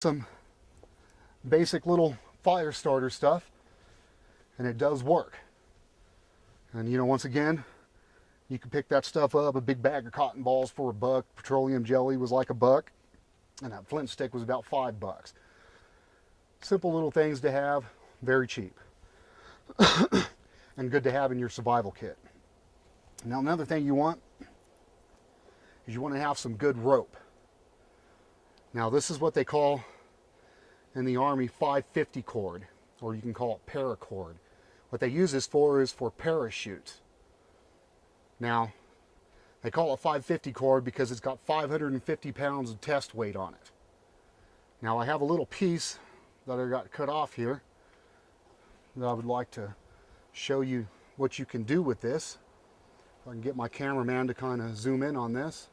Some basic little fire starter stuff, and it does work. And once again, you can pick that stuff up. A big bag of cotton balls for $1. Petroleum jelly was like $1, and that flint stick was about $5. Simple little things to have, very cheap, and good to have in your survival kit. Now, another thing you want is you want to have some good rope. Now, this is what they call in the Army 550 cord, or you can call it paracord. What they use this for is for parachutes. Now, they call it 550 cord because it's got 550 pounds of test weight on it. Now, I have a little piece that I got cut off here that I would like to show you what you can do with this. If I can get my cameraman to kind of zoom in on this.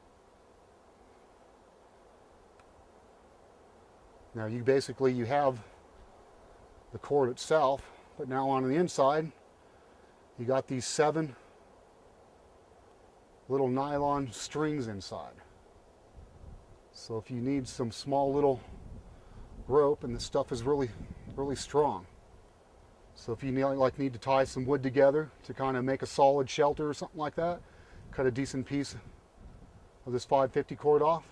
Now, you have the cord itself, but now on the inside, you got these 7 little nylon strings inside. So if you need some small little rope, and this stuff is really strong. So if you need to tie some wood together to kind of make a solid shelter or something like that, cut a decent piece of this 550 cord off,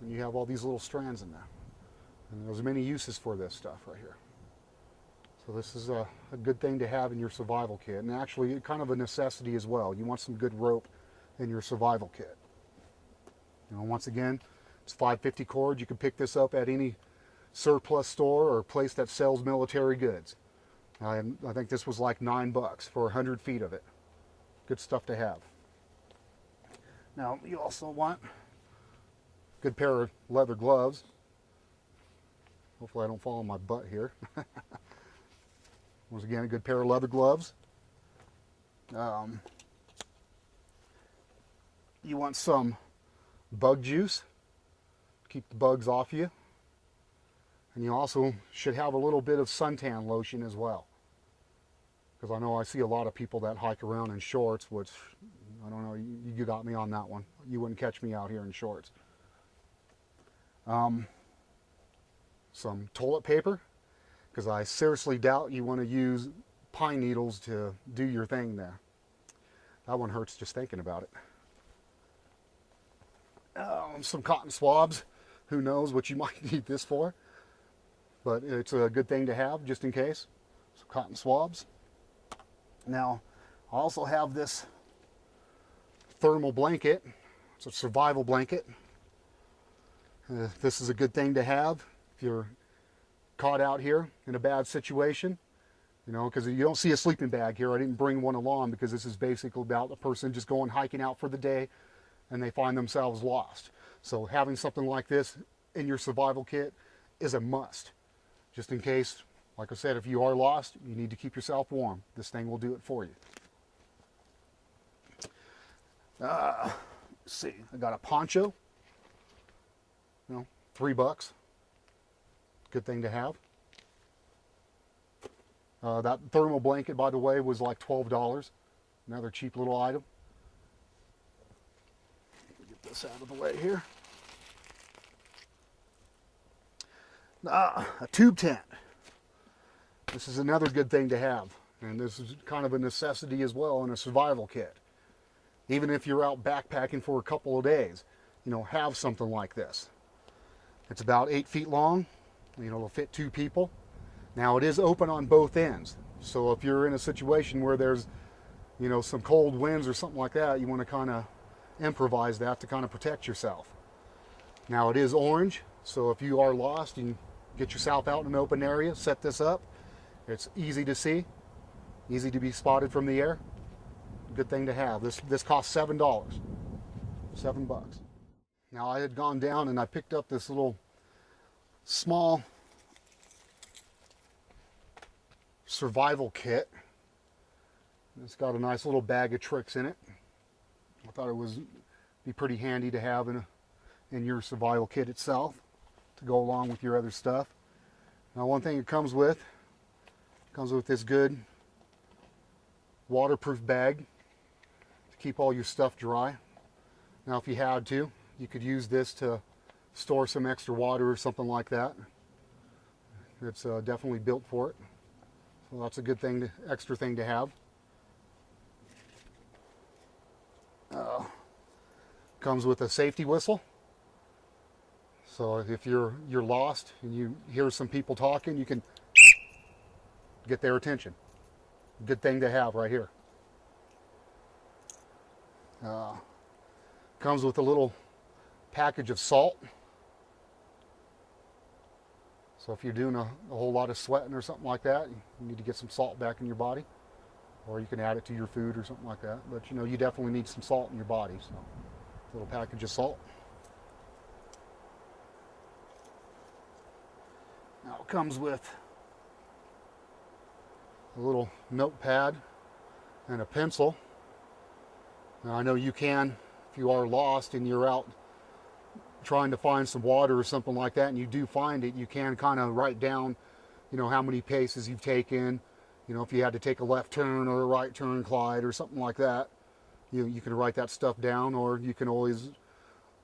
and you have all these little strands in there. And there's many uses for this stuff right here. So this is a good thing to have in your survival kit, and actually kind of a necessity as well. You want some good rope in your survival kit. Once again, it's 550 cord. You can pick this up at any surplus store or place that sells military goods. I think this was like $9 for 100 feet of it. Good stuff to have. Now, you also want a good pair of leather gloves. Hopefully I don't fall on my butt here. Once again, a good pair of leather gloves. You want some bug juice. Keep the bugs off you. And you also should have a little bit of suntan lotion as well. Because I know I see a lot of people that hike around in shorts, which, I don't know, you got me on that one. You wouldn't catch me out here in shorts. Some toilet paper, because I seriously doubt you want to use pine needles to do your thing there. That one hurts just thinking about it. Some cotton swabs. Who knows what you might need this for, but it's a good thing to have just in case. Some cotton swabs. Now, I also have this thermal blanket. It's a survival blanket. This is a good thing to have if you're caught out here in a bad situation, because you don't see a sleeping bag here. I didn't bring one along because this is basically about a person just going hiking out for the day and they find themselves lost. So having something like this in your survival kit is a must. Just in case, like I said, if you are lost, you need to keep yourself warm. This thing will do it for you. Let's see, I got a poncho. $3. Good thing to have. That thermal blanket, by the way, was like $12. Another cheap little item. Get this out of the way here. A tube tent. This is another good thing to have, and this is kind of a necessity as well in a survival kit. Even if you're out backpacking for a couple of days, have something like this. It's about 8 feet long. It'll fit 2 people. Now, it is open on both ends, so if you're in a situation where there's some cold winds or something like that, you want to kind of improvise that to kind of protect yourself. Now, it is orange, so if you are lost, you can get yourself out in an open area, set this up. It's easy to see, easy to be spotted from the air. Good thing to have. This costs $7. $7. Now, I had gone down and I picked up this little small survival kit. It's got a nice little bag of tricks in it. I thought it was be pretty handy to have in your survival kit itself to go along with your other stuff. Now, one thing it comes with this good waterproof bag to keep all your stuff dry. Now, if you had to, you could use this to store some extra water or something like that. It's definitely built for it. So that's a good thing, extra thing to have. Comes with a safety whistle. So if you're lost and you hear some people talking, you can get their attention. Good thing to have right here. Comes with a little package of salt. So if you're doing a whole lot of sweating or something like that, you need to get some salt back in your body. Or you can add it to your food or something like that. But you know, you definitely need some salt in your body. So a little package of salt. Now it comes with a little notepad and a pencil. Now I know you can, if you are lost and you're out trying to find some water or something like that, and you do find it, you can kind of write down, you know, how many paces you've taken. You know, if you had to take a left turn or a right turn, Clyde, or something like that, you can write that stuff down, or you can always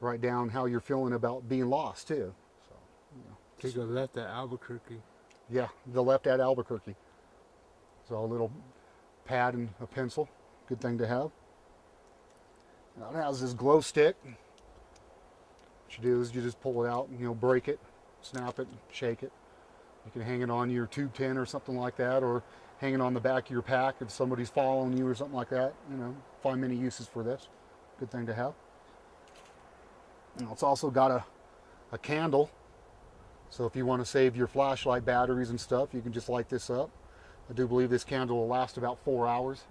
write down how you're feeling about being lost too. So, you know, Take a left at Albuquerque. yeah, the left at Albuquerque. So a little pad and a pencil, good thing to have. Now it has this glow stick. What you do is you just pull it out and, you know, break it, snap it, shake it. You can hang it on your tube tin or something like that, or hang it on the back of your pack if somebody's following you or something like that. You know, find many uses for this. Good thing to have. Now it's also got a candle. So if you want to save your flashlight batteries and stuff, you can just light this up. I do believe this candle will last about 4 hours.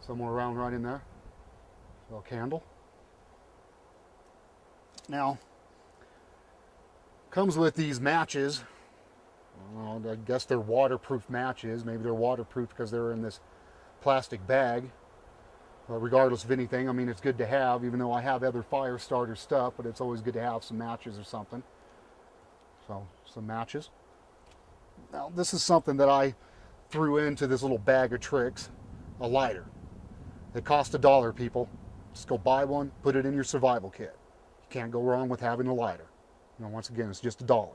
Somewhere around right in there. So a candle. Now, comes with these matches. I guess they're waterproof matches. Maybe they're waterproof because they're in this plastic bag. Regardless of anything, I mean, it's good to have, even though I have other fire starter stuff, but it's always good to have some matches or something. So, some matches. Now, this is something that I threw into this little bag of tricks, a lighter. It costs $1, people. Just go buy one, put it in your survival kit. You can't go wrong with having a lighter. You know, once again, it's just $1.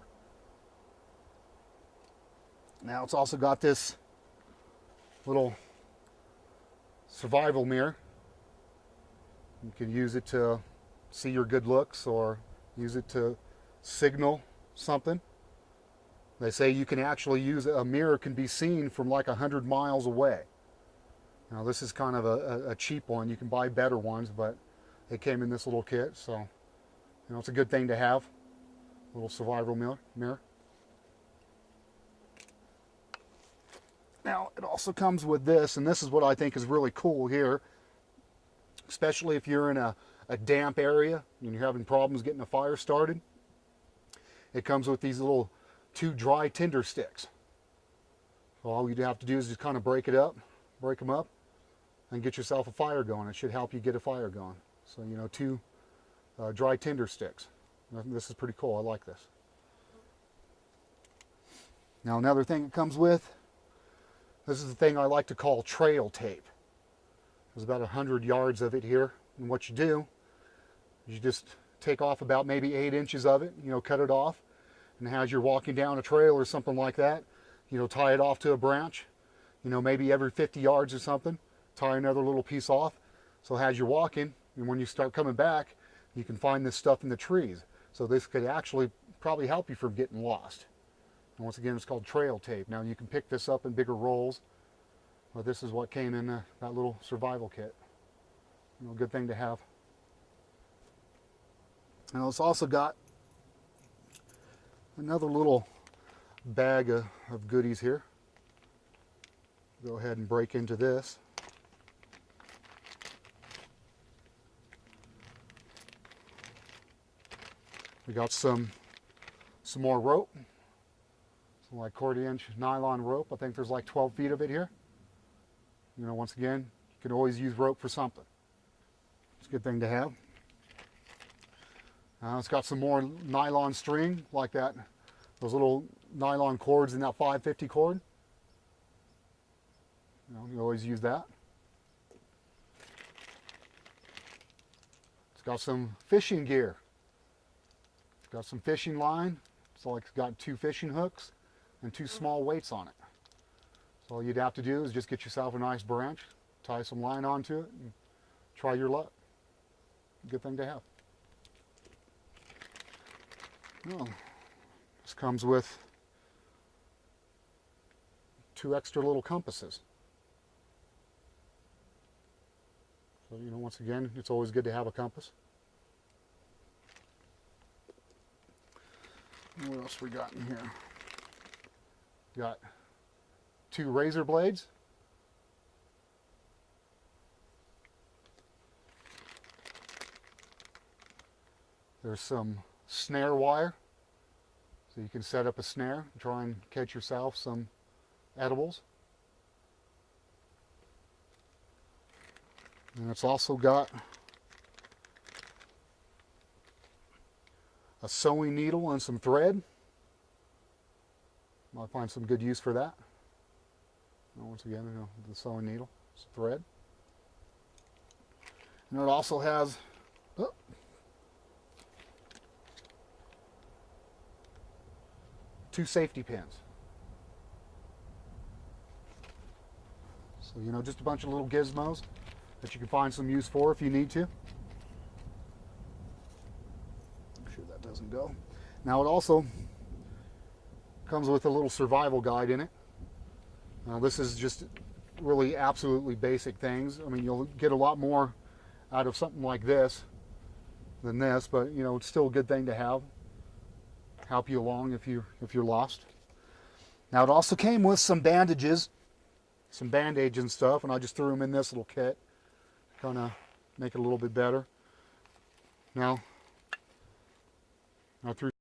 Now it's also got this little survival mirror. You can use it to see your good looks or use it to signal something. They say you can actually use a mirror can be seen from like 100 miles away. Now this is kind of a cheap one. You can buy better ones, but it came in this little kit, so you know it's a good thing to have. A little survival mirror. Now, it also comes with this, and this is what I think is really cool here, especially if you're in a damp area and you're having problems getting a fire started. It comes with these little 2 dry tinder sticks. So all you'd have to do is just kind of break them up, and get yourself a fire going. It should help you get a fire going. So, you know, 2 dry tinder sticks. This is pretty cool. I like this. Now, another thing it comes with, this is the thing I like to call trail tape. There's about 100 yards of it here. And what you do, you just take off about maybe 8 inches of it, you know, cut it off. And as you're walking down a trail or something like that, you know, tie it off to a branch. You know, maybe every 50 yards or something, tie another little piece off. So as you're walking, and when you start coming back, you can find this stuff in the trees. So this could actually probably help you from getting lost. And once again, it's called trail tape. Now you can pick this up in bigger rolls, but this is what came in that little survival kit. You know, good thing to have. Now it's also got another little bag of goodies here. Go ahead and break into this. We got some more rope. Some like 1/4-inch nylon rope. I think there's like 12 feet of it here. You know, once again, you can always use rope for something. It's a good thing to have. It's got some more nylon string like that. Those little nylon cords in that 550 cord. You know, you always use that. It's got some fishing gear. Got some fishing line. So like it's got 2 fishing hooks and 2 small weights on it. So all you'd have to do is just get yourself a nice branch, tie some line onto it, and try your luck. Good thing to have. Well, this comes with 2 extra little compasses. So, you know, once again, it's always good to have a compass. What else we got in here? Got 2 razor blades. There's some snare wire, so you can set up a snare and try and catch yourself some edibles. And it's also got a sewing needle and some thread. Might find some good use for that. And once again, you know, the sewing needle, some thread. And it also has 2 safety pins. So, you know, just a bunch of little gizmos that you can find some use for if you need to. Make sure that doesn't go. Now it also comes with a little survival guide in it. Now this is just really absolutely basic things. I mean, you'll get a lot more out of something like this than this, but you know, it's still a good thing to have. Help you along if you're lost. Now it also came with some bandages, some band-aids and stuff, and I just threw them in this little kit, kind of make it a little bit better. Now I threw